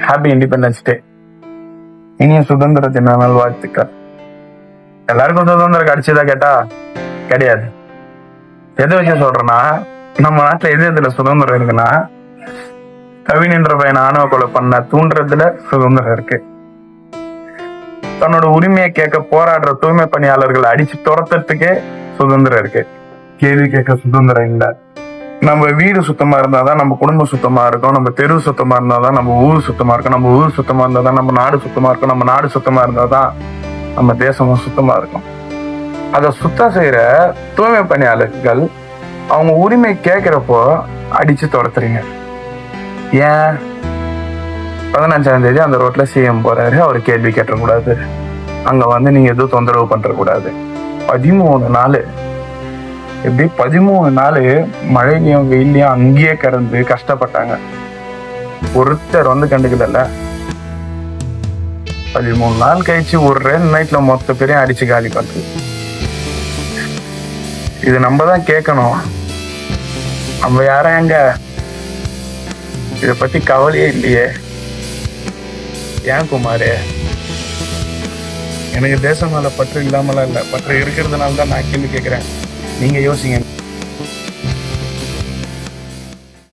Happy independence day. இனிய சுதந்திர தின நல்வாழ்த்துக்கள். எல்லாருக்கும் சுதந்திரம் கிடைச்சதா கேட்டா கிடையாது. எதை வச்சு சொல்றேன்னா, நம்ம நாட்டுல எதுல சுதந்திரம் இருக்குன்னா, கவிஞன்ற பையனை ஆணவ கொலை பண்ண தூண்டுறதுல சுதந்திரம் இருக்கு. தன்னோட உரிமையை கேட்க போராடுற தூய்மை பணியாளர்களை அடிச்சு துரத்துறதுக்கே சுதந்திரம் இருக்கு. கேள்வி கேட்க சுதந்திரம் இல்லை. நம்ம வீடு சுத்தமா இருந்தாதான் நம்ம குடும்பம் சுத்தமா இருக்கும். நம்ம தெரு சுத்தமா இருந்தாதான் நம்ம ஊர் சுத்தமா இருக்கும். நம்ம ஊர் சுத்தமா இருந்தாதான் நம்ம நாடு சுத்தமா இருக்கும். நம்ம நாடு சுத்தமா இருந்தாதான் நம்ம தேசமும் சுத்தமா இருக்கும். அதை சுத்தம் செய்யற தூய்மை பணியாளர்கள் அவங்க உரிமை கேட்கிறப்போ அடிச்சு துரத்துறீங்க. ஏன் 15ஆம் தேதி அந்த ரோட்ல சிஎம் போறாரு, அவர் கேள்வி கேட்டக்கூடாது, அங்க வந்து நீங்க எதுவும் தொந்தரவு பண்ற கூடாது. 13 நாள், எப்படி 13 நாள் மழையிலையும் வெயிலையும் அங்கேயே கிடந்து கஷ்டப்பட்டாங்க. ஒருத்தர் வந்து கண்டுக்கல. 13 நாள் கழிச்சு ஒரு நைட்ல மொத்த பேரையும் அடிச்சு காலி பண்றது. இது நம்ம தான் கேட்கணும். நம்ம யாரும் எங்க இத பத்தி கவலையே இல்லையே. ஏன் குமாரு? எனக்கு தேசம் மேல பற்று இல்லாமலாம் இல்லை, பற்று இருக்கிறதுனால தான் நான் கேள்வி கேட்கிறேன். நீங்க யோசிங்க.